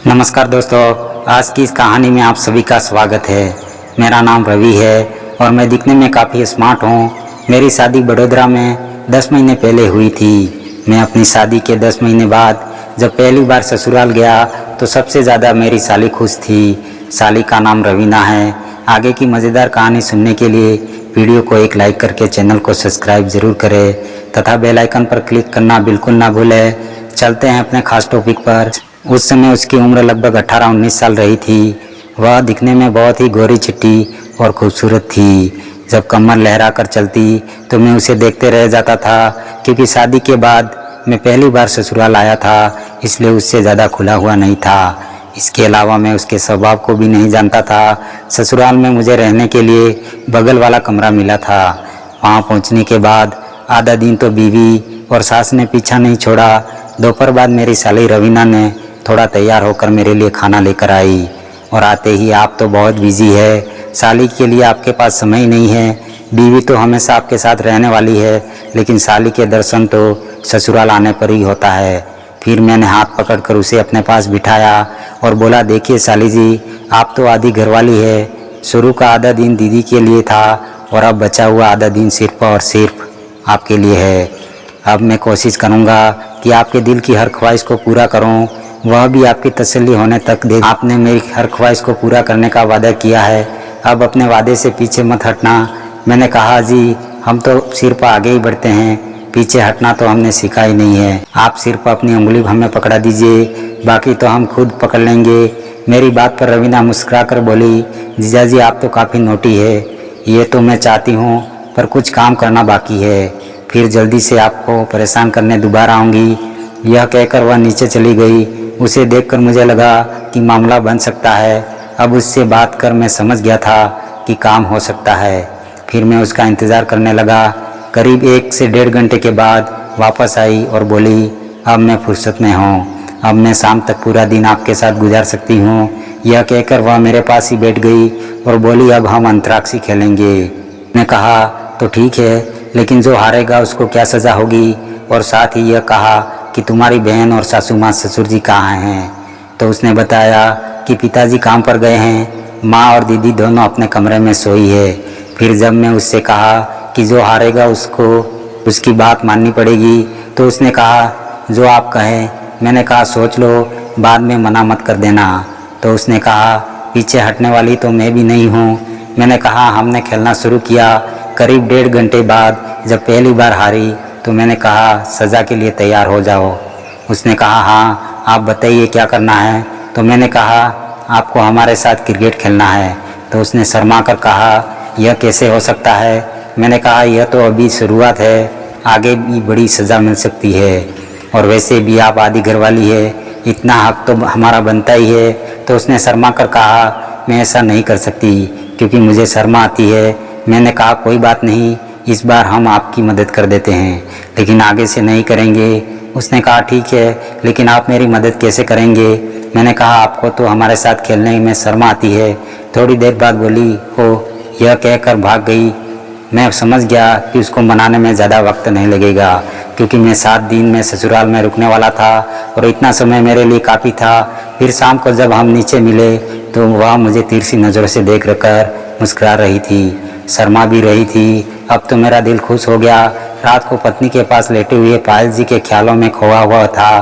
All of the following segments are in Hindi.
नमस्कार दोस्तों, आज की इस कहानी में आप सभी का स्वागत है। मेरा नाम रवि है और मैं दिखने में काफ़ी स्मार्ट हूँ। मेरी शादी बड़ोदरा में 10 महीने पहले हुई थी। मैं अपनी शादी के 10 महीने बाद जब पहली बार ससुराल गया तो सबसे ज़्यादा मेरी साली खुश थी। साली का नाम रवीना है। आगे की मज़ेदार कहानी सुनने के लिए वीडियो को एक लाइक करके चैनल को सब्सक्राइब ज़रूर करें तथा बेल आइकन पर क्लिक करना बिल्कुल ना भूलें। चलते हैं अपने खास टॉपिक पर। उस समय उसकी उम्र लगभग 18-19 साल रही थी। वह दिखने में बहुत ही गोरी चिट्टी और खूबसूरत थी। जब कमर लहरा कर चलती तो मैं उसे देखते रह जाता था, क्योंकि शादी के बाद मैं पहली बार ससुराल आया था, इसलिए उससे ज़्यादा खुला हुआ नहीं था। इसके अलावा मैं उसके स्वभाव को भी नहीं जानता था। ससुराल में मुझे रहने के लिए बगल वाला कमरा मिला था। वहाँ पहुँचने के बाद आधा दिन तो बीवी और सास ने पीछा नहीं छोड़ा। दोपहर बाद मेरी साली रवीना ने थोड़ा तैयार होकर मेरे लिए खाना लेकर आई और आते ही, आप तो बहुत बिजी है, साली के लिए आपके पास समय ही नहीं है। बीवी तो हमेशा आपके साथ रहने वाली है, लेकिन साली के दर्शन तो ससुराल आने पर ही होता है। फिर मैंने हाथ पकड़कर उसे अपने पास बिठाया और बोला, देखिए साली जी, आप तो आधी घरवाली है। शुरू का आधा दिन दीदी के लिए था और अब बचा हुआ आधा दिन सिर्फ और सिर्फ आपके लिए है। अब मैं कोशिश करूँगा कि आपके दिल की हर ख्वाहिश को पूरा करूँ, वह भी आपकी तसल्ली होने तक दे। आपने मेरी हर ख्वाहिश को पूरा करने का वादा किया है, अब अपने वादे से पीछे मत हटना। मैंने कहा, जी हम तो सिर्फ आगे ही बढ़ते हैं, पीछे हटना तो हमने सीखा ही नहीं है। आप सिर्फ अपनी उंगली हमें पकड़ा दीजिए, बाकी तो हम खुद पकड़ लेंगे। मेरी बात पर रवीना मुस्कुरा कर बोली, जीजा जी आप तो काफ़ी नोटी है। ये तो मैं चाहती हूँ, पर कुछ काम करना बाकी है, फिर जल्दी से आपको परेशान करने दोबारा आऊँगी। यह कहकर वह नीचे चली गई। उसे देखकर मुझे लगा कि मामला बन सकता है। अब उससे बात कर मैं समझ गया था कि काम हो सकता है। फिर मैं उसका इंतज़ार करने लगा। करीब 1 से 1.5 घंटे के बाद वापस आई और बोली, अब मैं फुर्सत में हूँ, अब मैं शाम तक पूरा दिन आपके साथ गुजार सकती हूँ। यह कहकर वह मेरे पास ही बैठ गई और बोली, अब हम अंतराक्षी खेलेंगे। मैंने कहा, तो ठीक है, लेकिन जो हारेगा उसको क्या सज़ा होगी? और साथ ही यह कहा कि तुम्हारी बहन और सासू माँ ससुर जी कहाँ हैं? तो उसने बताया कि पिताजी काम पर गए हैं, माँ और दीदी दोनों अपने कमरे में सोई है। फिर जब मैं उससे कहा कि जो हारेगा उसको उसकी बात माननी पड़ेगी, तो उसने कहा, जो आप कहें। मैंने कहा, सोच लो, बाद में मना मत कर देना। तो उसने कहा, पीछे हटने वाली तो मैं भी नहीं हूँ। मैंने कहा, हमने खेलना शुरू किया। करीब 1.5 घंटे बाद जब पहली बार हारी तो मैंने कहा, सज़ा के लिए तैयार हो जाओ। उसने कहा, हाँ आप बताइए क्या करना है? तो मैंने कहा, आपको हमारे साथ क्रिकेट खेलना है। तो उसने शर्मा कर कहा, यह कैसे हो सकता है? मैंने कहा, यह तो अभी शुरुआत है, आगे भी बड़ी सज़ा मिल सकती है, और वैसे भी आप आधी घरवाली है, इतना हक तो हमारा बनता ही है। तो उसने शर्मा कर कहा, मैं ऐसा नहीं कर सकती क्योंकि मुझे शर्मा आती है। मैंने कहा, कोई बात नहीं, इस बार हम आपकी मदद कर देते हैं, लेकिन आगे से नहीं करेंगे। उसने कहा, ठीक है, लेकिन आप मेरी मदद कैसे करेंगे? मैंने कहा, आपको तो हमारे साथ खेलने में शर्म आती है। थोड़ी देर बाद बोली, हो, यह कहकर भाग गई। मैं समझ गया कि उसको मनाने में ज़्यादा वक्त नहीं लगेगा, क्योंकि मैं 7 दिन में ससुराल में रुकने वाला था और इतना समय मेरे लिए काफ़ी था। फिर शाम को जब हम नीचे मिले तो वह मुझे तिरछी नज़रों से देख कर मुस्कुरा रही थी, शर्मा भी रही थी। अब तो मेरा दिल खुश हो गया। रात को पत्नी के पास लेटे हुए पायल जी के ख्यालों में खोया हुआ था।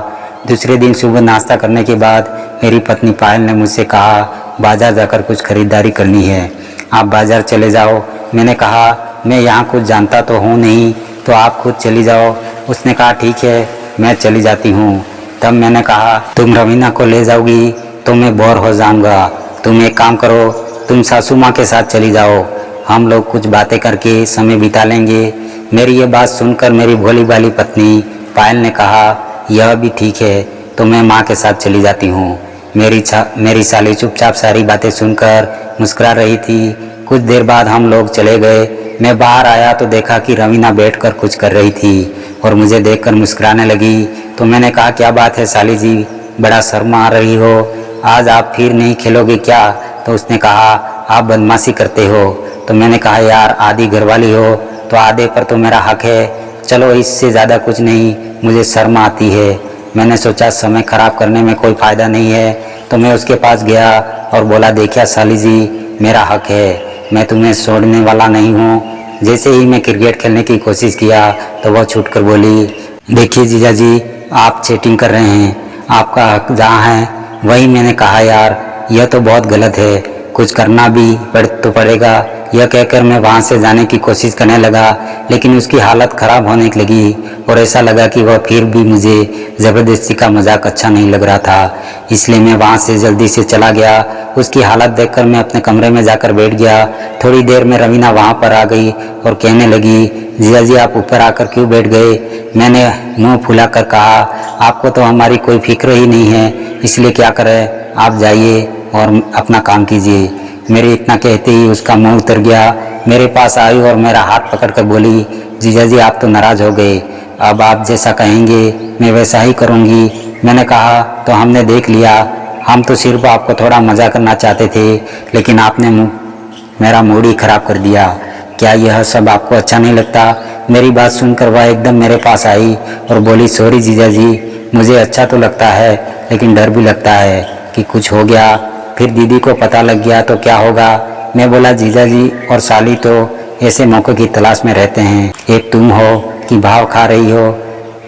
दूसरे दिन सुबह नाश्ता करने के बाद मेरी पत्नी पायल ने मुझसे कहा, बाजार जाकर कुछ खरीदारी करनी है, आप बाजार चले जाओ। मैंने कहा, मैं यहाँ कुछ जानता तो हूँ नहीं, तो आप खुद चली जाओ। उसने कहा, ठीक है, मैं चली जाती हूँ। तब मैंने कहा, तुम रवीना को ले जाओगी तो मैं बोर हो जाऊँगा। तुम एक काम करो, तुम सासू माँ के साथ चली जाओ, हम लोग कुछ बातें करके समय बिता लेंगे। मेरी ये बात सुनकर मेरी भोली भाली पत्नी पायल ने कहा, यह भी ठीक है, तो मैं माँ के साथ चली जाती हूँ। मेरी साली चुपचाप सारी बातें सुनकर मुस्कुरा रही थी। कुछ देर बाद हम लोग चले गए। मैं बाहर आया तो देखा कि रवीना बैठकर कुछ कर रही थी और मुझे देखकर मुस्कुराने लगी। तो मैंने कहा, क्या बात है साली जी, बड़ा शर्मा आ रही हो, आज आप फिर नहीं खेलोगे क्या? तो उसने कहा, आप बदमाशी करते हो। तो मैंने कहा, यार आधी घरवाली हो तो आधे पर तो मेरा हक है, चलो इससे ज़्यादा कुछ नहीं, मुझे शर्म आती है। मैंने सोचा समय ख़राब करने में कोई फ़ायदा नहीं है, तो मैं उसके पास गया और बोला, देखिए साली जी, मेरा हक है, मैं तुम्हें छोड़ने वाला नहीं हूँ। जैसे ही मैं क्रिकेट खेलने की कोशिश किया तो वह छूट कर बोली, देखिए जीजा जी, आप चीटिंग कर रहे हैं, आपका हक जहाँ है वही मैंने कहा यार, यह तो बहुत गलत है, कुछ करना भी पड़ेगा। यह कहकर मैं वहाँ से जाने की कोशिश करने लगा, लेकिन उसकी हालत ख़राब होने लगी और ऐसा लगा कि वह फिर भी मुझे ज़बरदस्ती का मजाक अच्छा नहीं लग रहा था, इसलिए मैं वहाँ से जल्दी से चला गया। उसकी हालत देखकर मैं अपने कमरे में जाकर बैठ गया। थोड़ी देर में रवीना वहाँ पर आ गई और कहने लगी, जीजा जी आप ऊपर आकर क्यों बैठ गए? मैंने मुँह फुला कर कहा, आपको तो हमारी कोई फिक्र ही नहीं है, इसलिए क्या करें, आप जाइए और अपना काम कीजिए। मेरे इतना कहते ही उसका मुंह उतर गया। मेरे पास आई और मेरा हाथ पकड़कर बोली, जीजा जी आप तो नाराज़ हो गए, अब आप जैसा कहेंगे मैं वैसा ही करूँगी। मैंने कहा, तो हमने देख लिया, हम तो सिर्फ आपको थोड़ा मज़ा करना चाहते थे, लेकिन आपने मेरा मूड ही ख़राब कर दिया। क्या यह सब आपको अच्छा नहीं लगता? मेरी बात सुनकर वह एकदम मेरे पास आई और बोली, सॉरी जीजा जी, मुझे अच्छा तो लगता है लेकिन डर भी लगता है कि कुछ हो गया, फिर दीदी को पता लग गया तो क्या होगा। मैं बोला, जीजा जी और साली तो ऐसे मौक़े की तलाश में रहते हैं, एक तुम हो कि भाव खा रही हो।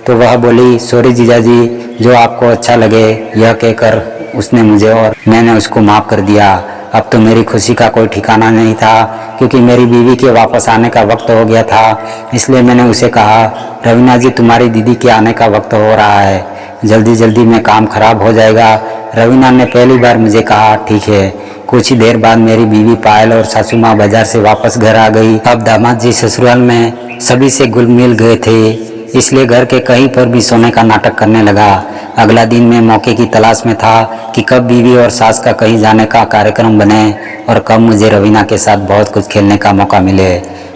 तो वह बोली, सॉरी जीजा जी, जो आपको अच्छा लगे। यह कहकर उसने मुझे और मैंने उसको माफ़ कर दिया। अब तो मेरी खुशी का कोई ठिकाना नहीं था, क्योंकि मेरी बीवी के वापस आने का वक्त हो गया था। इसलिए मैंने उसे कहा, रवीना जी तुम्हारी दीदी के आने का वक्त हो रहा है, जल्दी जल्दी में काम खराब हो जाएगा। रवीना ने पहली बार मुझे कहा, ठीक है। कुछ ही देर बाद मेरी बीवी पायल और सासू माँ बाजार से वापस घर आ गई। अब दामाद जी ससुराल में सभी से घुल मिल गए थे, इसलिए घर के कहीं पर भी सोने का नाटक करने लगा। अगला दिन मैं मौके की तलाश में था कि कब बीवी और सास का कहीं जाने का कार्यक्रम बने और कब मुझे रवीना के साथ बहुत कुछ खेलने का मौका मिले।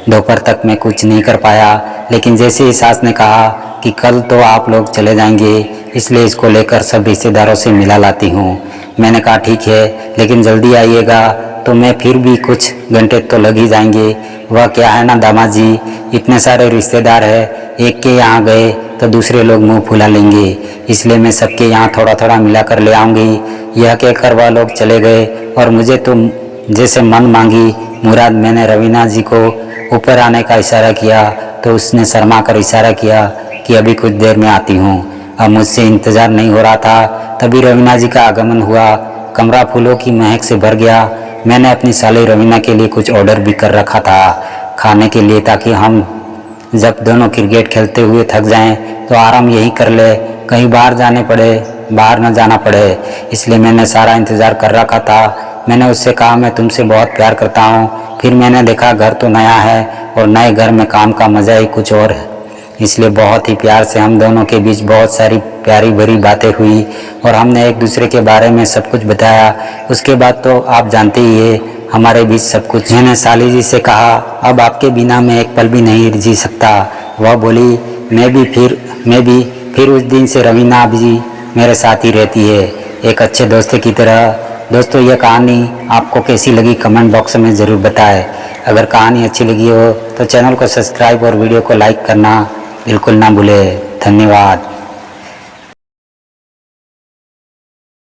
दोपहर तक मैं कुछ नहीं कर पाया, लेकिन जैसे ही सास ने कहा कि कल तो आप लोग चले जाएंगे, इसलिए इसको लेकर सब रिश्तेदारों से मिला लाती हूँ। मैंने कहा, ठीक है, लेकिन जल्दी आइएगा। तो मैं फिर भी कुछ घंटे तो लग ही जाएंगे। वह क्या है ना दामाद जी, इतने सारे रिश्तेदार हैं, एक के यहाँ गए तो दूसरे लोग मुंह फुला लेंगे, इसलिए मैं सबके यहाँ थोड़ा थोड़ा मिला कर ले आऊँगी। यह कहकर वह लोग चले गए और मुझे तो जैसे मन मांगी मुराद मैंने रवीना जी को ऊपर आने का इशारा किया तो उसने शर्मा कर इशारा किया कि अभी कुछ देर में आती हूँ। अब मुझसे इंतज़ार नहीं हो रहा था, तभी रवीना जी का आगमन हुआ। कमरा फूलों की महक से भर गया। मैंने अपनी साली रवीना के लिए कुछ ऑर्डर भी कर रखा था खाने के लिए, ताकि हम जब दोनों क्रिकेट खेलते हुए थक जाएं तो आराम यही कर ले, कहीं बाहर न जाना पड़े। इसलिए मैंने सारा इंतज़ार कर रखा था। मैंने उससे कहा, मैं तुमसे बहुत प्यार करता हूँ। फिर मैंने देखा घर तो नया है और नए घर में काम का मज़ा ही कुछ और है, इसलिए बहुत ही प्यार से हम दोनों के बीच बहुत सारी प्यारी भरी बातें हुई और हमने एक दूसरे के बारे में सब कुछ बताया। उसके बाद तो आप जानते ही है हमारे बीच सब कुछ। मैंने साली जी से कहा, अब आपके बिना मैं एक पल भी नहीं जी सकता। वह बोली, मैं भी फिर उस दिन से रवीना जी मेरे साथ ही रहती है, एक अच्छे दोस्त की तरह। दोस्तों, यह कहानी आपको कैसी लगी कमेंट बॉक्स में ज़रूर बताएं। अगर कहानी अच्छी लगी हो तो चैनल को सब्सक्राइब और वीडियो को लाइक करना बिल्कुल ना भूलें। धन्यवाद।